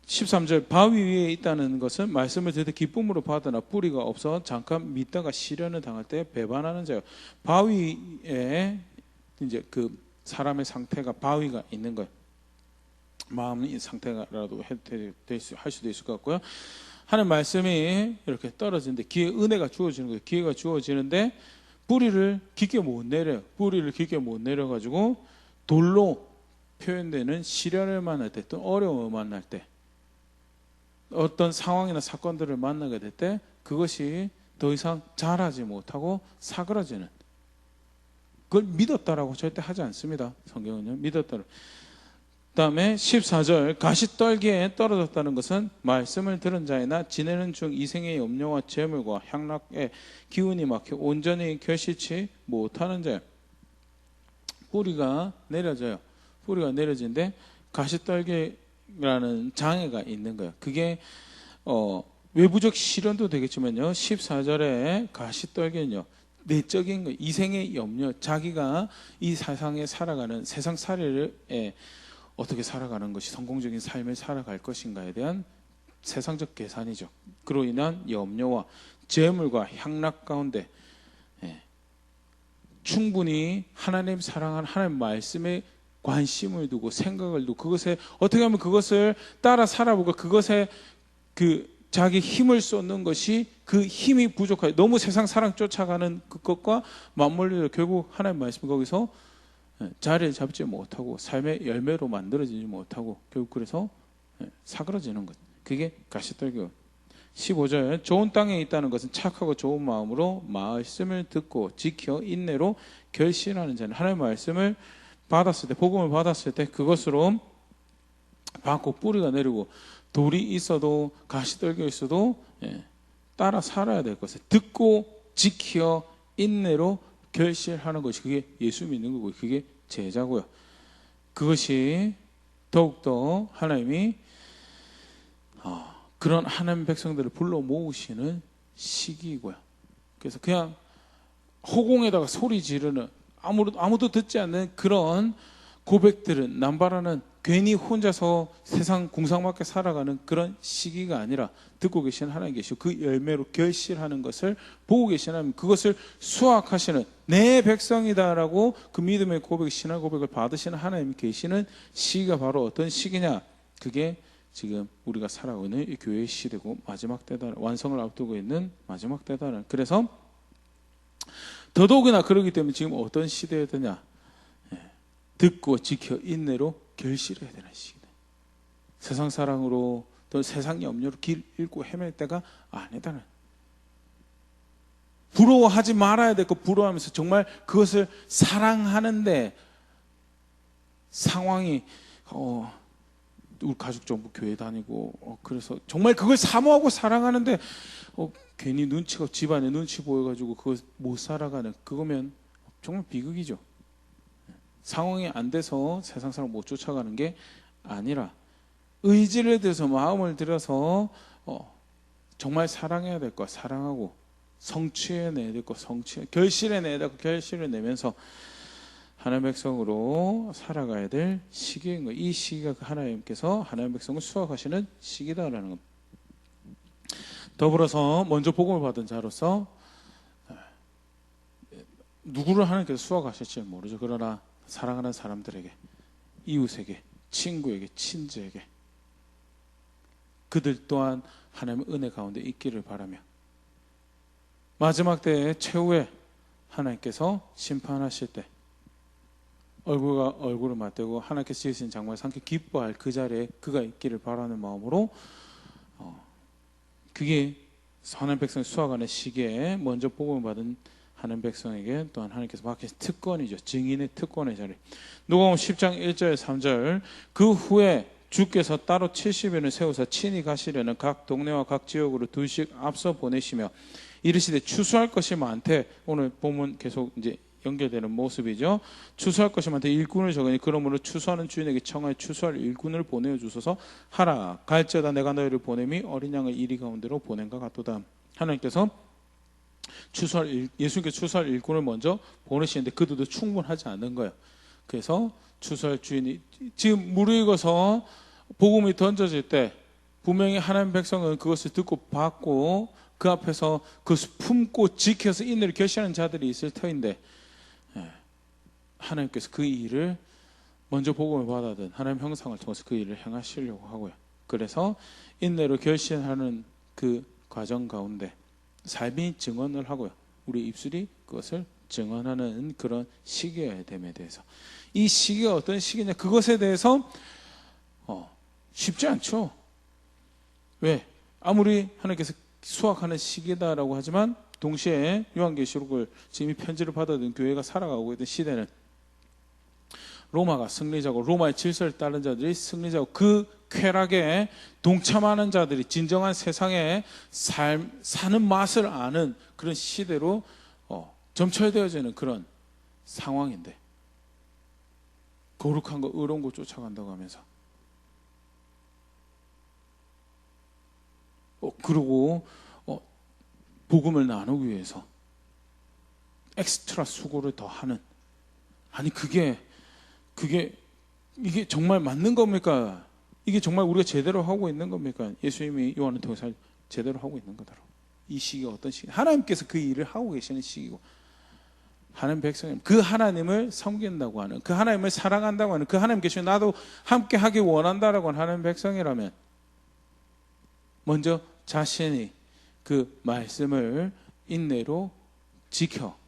Speaker 1: 13절 바위 위에 있다는 것은 말씀을 듣되 기쁨으로 받으나 뿌리가 없어 잠깐 믿다가 시련을 당할 때 배반하는 자요. 바위에 이제 그 사람의 상태가 바위가 있는 거예요. 마음의 상태라도 할 수도 있을 것 같고요. 하나님 말씀이 이렇게 떨어지는데 기회 은혜가 주어지는 거예요. 기회가 주어지는데 뿌리를 깊게 못 내려요. 뿌리를 깊게 못 내려가지고 돌로 표현되는 시련을 만날 때, 또 어려움을 만날 때, 어떤 상황이나 사건들을 만나게 될 때 그것이 더 이상 자라지 못하고 사그라지는, 그걸 믿었다라고 절대 하지 않습니다. 성경은요. 믿었다라고. 그 다음에 14절, 가시떨기에 떨어졌다는 것은 말씀을 들은 자이나 지내는 중 이생의 염려와 재물과 향락의 기운이 막혀 온전히 결실치 못하는 자예요. 뿌리가 내려져요. 뿌리가 내려지는데 가시떨기라는 장애가 있는 거예요. 그게 외부적 시련도 되겠지만요, 14절에 가시떨기는요, 내적인 거, 이생의 염려, 자기가 이 세상에 살아가는 세상살이를 어떻게 살아가는 것이 성공적인 삶을 살아갈 것인가에 대한 세상적 계산이죠. 그로 인한 염려와 재물과 향락 가운데 충분히 하나님 사랑하는 하나님 말씀에 관심을 두고 생각을 두고 그것에 어떻게 하면 그것을 따라 살아보고 그것에 자기 힘을 쏟는 것이 그 힘이 부족하여 너무 세상 사랑 쫓아가는 그것과 맞물려 결국 하나님 말씀 거기서 자리를 잡지 못하고 삶의 열매로 만들어지지 못하고 결국 그래서 사그러지는 것. 그게 가시떨기예요. 15절, 좋은 땅에 있다는 것은 착하고 좋은 마음으로 말씀을 듣고 지켜 인내로 결실하는 자는, 하나님의 말씀을 받았을 때, 복음을 받았을 때 그것으로 받고 뿌리가 내리고 돌이 있어도 가시떨기가 있어도 따라 살아야 될 것을 듣고 지켜 인내로 결실하는 것이, 그게 예수 믿는 거고 그게 제자고요. 그것이 더욱더 하나님이 그런 하나님 백성들을 불러 모으시는 시기이고요. 그래서 그냥 허공에다가 소리 지르는 아무도 듣지 않는 그런 고백들은 남발하는, 괜히 혼자서 세상 궁상맞게 살아가는 그런 시기가 아니라 듣고 계신 하나님 계시고 그 열매로 결실하는 것을 보고 계신 하나님, 그것을 수확하시는 내 백성이다라고 그 믿음의 고백, 신앙 고백을 받으시는 하나님 계시는 시기가 바로 어떤 시기냐, 그게 지금 우리가 살아가고 있는 이 교회의 시대고 마지막 때다, 완성을 앞두고 있는 마지막 때다. 그래서 더더욱이나 그러기 때문에 지금 어떤 시대에 드냐, 듣고 지켜 인내로 결실해야 되는 시기다. 세상 사랑으로 또 세상 염려로 길 잃고 헤맬 때가 아니다는, 부러워하지 말아야 될 거 부러워하면서 정말 그것을 사랑하는데 상황이 우리 가족 전부 교회 다니고 그래서 정말 그걸 사모하고 사랑하는데 괜히 눈치가, 집안에 눈치 보여가지고 그거 못 살아가는, 그거면 정말 비극이죠. 상황이 안 돼서 세상 사람 못 쫓아가는 게 아니라 의지를 들여서 마음을 들여서 정말 사랑해야 될 거 사랑하고 성취해내야 될 거 결실해내야 될 거 결실을 내면서 하나님 백성으로 살아가야 될 시기인 거예요. 이 시기가 하나님께서 하나님 백성을 수확하시는 시기다라는 겁니다. 더불어서 먼저 복음을 받은 자로서 누구를 하나님께서 수확하실지 모르죠. 그러나 사랑하는 사람들에게, 이웃에게, 친구에게, 친지에게 그들 또한 하나님의 은혜 가운데 있기를 바라며 마지막 때에 최후에 하나님께서 심판하실 때 얼굴과 얼굴을 맞대고 하나님께서 지으신 장막에 함께 기뻐할 그 자리에 그가 있기를 바라는 마음으로 그게 하나님 백성이 수확하는 시기에 먼저 복음을 받은 하나님 백성에게 또한 하나님께서 맡기신 특권이죠. 증인의 특권의 자리. 누가복음 10장 1절 3절, 그 후에 주께서 따로 70인을 세우사 친히 가시려는 각 동네와 각 지역으로 둘씩 앞서 보내시며 이르시되 추수할 것이 많대. 오늘 본문 계속 이제 연결되는 모습이죠. 추수할 것이 많대 일꾼을 적으니 그러므로 추수하는 주인에게 청하여 추수할 일꾼을 보내어 주소서 하라. 갈지어다 내가 너희를 보냄이 어린 양을 이리 가운데로 보낸과 같도다. 하나님께서 예수님께서 추수할 일꾼을 먼저 보내시는데 그들도 충분하지 않는 거예요. 그래서 추수할 주인이 지금 무르익어서 복음이 던져질 때 분명히 하나님 백성은 그것을 듣고 받고 그 앞에서 그것을 품고 지켜서 인내를 결실하는 자들이 있을 터인데 하나님께서 그 일을 먼저 복음을 받아든 하나님 형상을 통해서 그 일을 행하시려고 하고요. 그래서 인내로 결실하는 그 과정 가운데 삶이 증언을 하고요. 우리 입술이 그것을 증언하는 그런 시기여야 됨에 대해서, 이 시기가 어떤 시기냐, 그것에 대해서 쉽지 않죠. 왜? 아무리 하나님께서 수확하는 시기다라고 하지만 동시에 요한계시록을 지금 이 편지를 받아든 교회가 살아가고 있던 시대는 로마가 승리자고 로마의 질서를 따른 자들이 승리자고 그 쾌락에 동참하는 자들이 진정한 세상의 삶 사는 맛을 아는 그런 시대로 점철되어지는 그런 상황인데, 거룩한 거 의로운 거 쫓아간다고 하면서 그리고 복음을 나누기 위해서 엑스트라 수고를 더 하는, 아니 이게 정말 맞는 겁니까? 이게 정말 우리가 제대로 하고 있는 겁니까? 예수님이 요한을 통해서 제대로 하고 있는 거다로. 이 시기가 어떤 시기? 하나님께서 그 일을 하고 계시는 시기고, 하나님 백성님, 그 하나님을 섬긴다고 하는, 그 하나님을 사랑한다고 하는, 그 하나님께서 나도 함께 하기 원한다라고 하는 하나님 백성이라면 먼저 자신이 그 말씀을 인내로 지켜,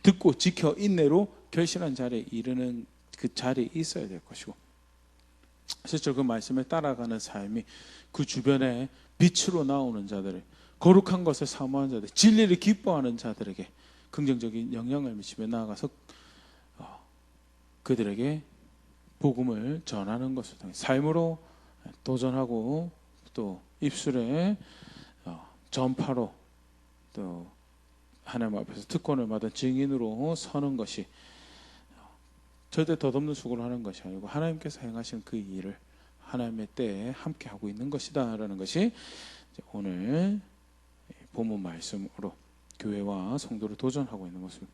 Speaker 1: 듣고 지켜 인내로 결실한 자리에 이르는 그 자리에 있어야 될 것이고, 실제로 그 말씀을 따라가는 삶이 그 주변에 빛으로 나오는 자들을, 거룩한 것을 사모하는 자들, 진리를 기뻐하는 자들에게 긍정적인 영향을 미치며 나아가서 그들에게 복음을 전하는 것을 통해 삶으로 도전하고 또 입술에 전파로 또 하나님 앞에서 특권을 받은 증인으로 서는 것이 절대 덧없는 수고를 하는 것이 아니고 하나님께서 행하신 그 일을 하나님의 때에 함께 하고 있는 것이다라는 것이 오늘 본문 말씀으로 교회와 성도를 도전하고 있는 모습.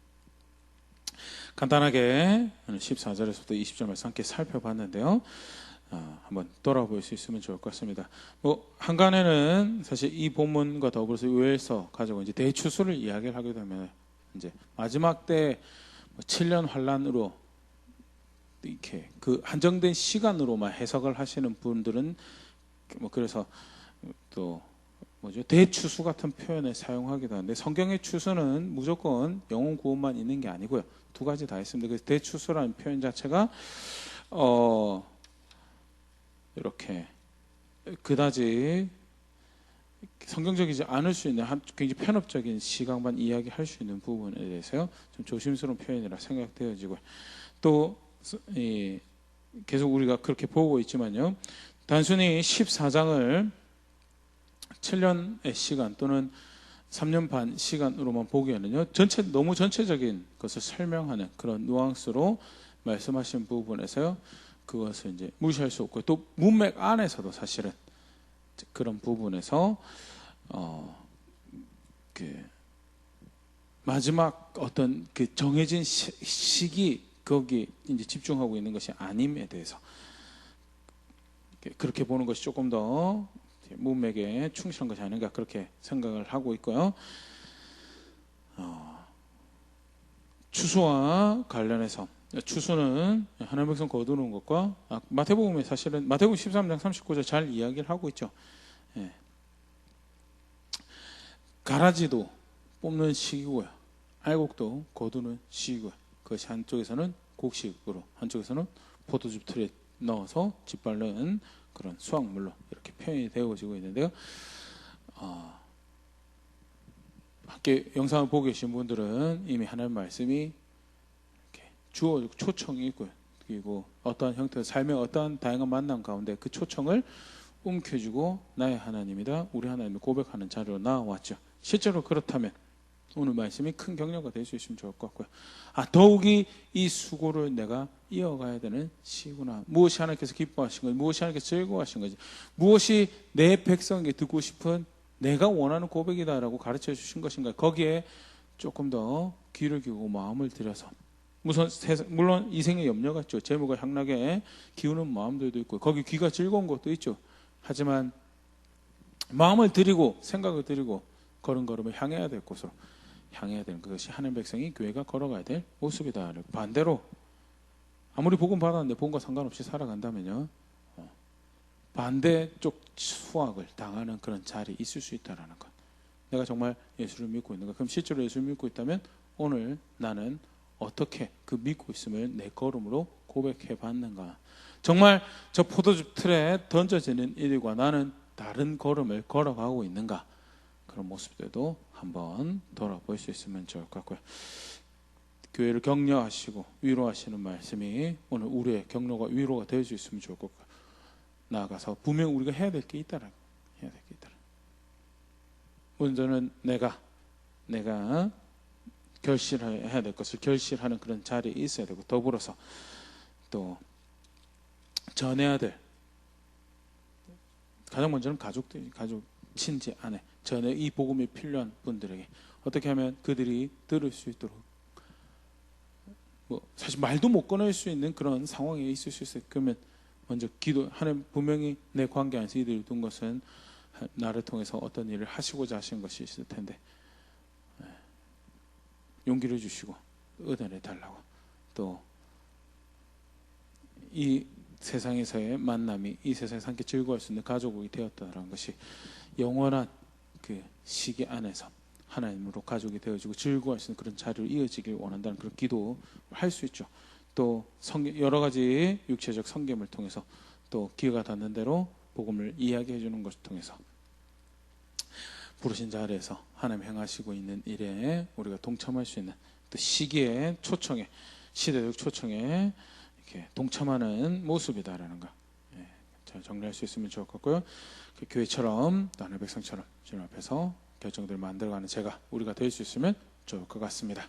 Speaker 1: 간단하게 14절에서부터 20절 말씀 함께 살펴봤는데요. 한번 돌아볼 수 있으면 좋을 것 같습니다. 한간에는 사실 이 본문과 더불어서 요엘서 가지고 이제 대추수를 이야기를 하게 되면 이제 마지막 때 7년 환란으로 이렇게 그 한정된 시간으로만 해석을 하시는 분들은 그래서 또 대추수 같은 표현을 사용하기도 하는데, 성경의 추수는 무조건 영혼 구원만 있는 게 아니고요. 두 가지 다 있습니다. 그래서 대추수라는 표현 자체가 이렇게 그다지 성경적이지 않을 수 있는 굉장히 편협적인 시각만 이야기할 수 있는 부분에 대해서요, 좀 조심스러운 표현이라 생각되어지고, 또 계속 우리가 그렇게 보고 있지만요, 단순히 14장을 7년의 시간 또는 3년 반 시간으로만 보기에는요, 너무 전체적인 것을 설명하는 그런 뉘앙스로 말씀하신 부분에서요, 그것을 이제 무시할 수 없고, 또 문맥 안에서도 사실은 그런 부분에서 그 마지막 어떤 그 정해진 시기 거기 이제 집중하고 있는 것이 아님에 대해서 그렇게 보는 것이 조금 더 문맥에 충실한 것이 아닌가 그렇게 생각을 하고 있고요. 추수와 관련해서 추수는 하나님의 백성 거두는 것과 마태복음에 사실은 마태복음 13장 39절 잘 이야기를 하고 있죠. 가라지도 뽑는 시기고요, 알곡도 거두는 시기고요. 그것이 한쪽에서는 곡식으로 한쪽에서는 포도즙 틀에 넣어서 짓밟는 그런 수확물로 이렇게 표현이 되어지고 있는데요. 함께 영상을 보고 계신 분들은 이미 하나님의 말씀이 이렇게 주어지고 초청이 있고요. 그리고 어떠한 형태의 삶의 어떠한 다양한 만남 가운데 그 초청을 움켜쥐고 나의 하나님이다, 우리 하나님을 고백하는 자리로 나와왔죠. 실제로 그렇다면 오늘 말씀이 큰 격려가 될 수 있으면 좋을 것 같고요. 더욱이 이 수고를 내가 이어가야 되는 시구나. 무엇이 하나님께서 기뻐하신 건지, 무엇이 하나님께서 즐거워하신 건지, 무엇이 내 백성에게 듣고 싶은 내가 원하는 고백이다라고 가르쳐 주신 것인가, 거기에 조금 더 귀를 기울이고 마음을 들여서, 물론 이생의 염려가 있죠. 재물과 향락에 기우는 마음들도 있고 거기 귀가 즐거운 것도 있죠. 하지만 마음을 들이고 생각을 들이고 걸음걸음을 향해야 될 곳으로 향해야 되는 그것이 하나님 백성이 교회가 걸어가야 될 모습이다. 반대로 아무리 복음 받았는데 복음과 상관없이 살아간다면요, 반대쪽 수확을 당하는 그런 자리에 있을 수 있다는 것. 내가 정말 예수를 믿고 있는가? 그럼 실제로 예수를 믿고 있다면 오늘 나는 어떻게 그 믿고 있음을 내 걸음으로 고백해 봤는가? 정말 저 포도즙 틀에 던져지는 일과 나는 다른 걸음을 걸어가고 있는가? 그런 모습들도 한번 돌아볼 수 있으면 좋을 것 같고요. 교회를 격려하시고 위로하시는 말씀이 오늘 우리의 격려가 위로가 될 수 있으면 좋을 것 같고요. 나아가서 분명 우리가 해야 될 게 있다라. 해야 될 게 있다라. 먼저는 내가 결실해야 될 것을 결실하는 그런 자리에 있어야 되고, 더불어서 또 전해야 될, 가장 먼저는 가족, 친지, 아내, 전에 이 복음이 필요한 분들에게 어떻게 하면 그들이 들을 수 있도록, 사실 말도 못 꺼낼 수 있는 그런 상황에 있을 수 있어요. 그러면 먼저 기도, 하나님 분명히 내 관계 안에서 이들이 둔 것은 나를 통해서 어떤 일을 하시고자 하시는 것이 있을 텐데 용기를 주시고 은혜를 달라고, 또 이 세상에서의 만남이 이 세상에서 함께 즐거워할 수 있는 가족이 되었다는 것이 영원한 그 시기 안에서 하나님으로 가족이 되어지고 즐거워할 수 있는 그런 자리를 이어지길 원한다는 그런 기도를 할 수 있죠. 또 여러 가지 육체적 성김을 통해서 또 기회가 닿는 대로 복음을 이야기해 주는 것을 통해서 부르신 자리에서 하나님 행하시고 있는 일에 우리가 동참할 수 있는, 또 시기의 초청에, 시대적 초청에 이렇게 동참하는 모습이다라는 거, 잘 정리할 수 있으면 좋을 것 같고요. 그 교회처럼 또 하나님의 백성처럼 주님 앞에서 결정들을 만들어가는 우리가 될 수 있으면 좋을 것 같습니다.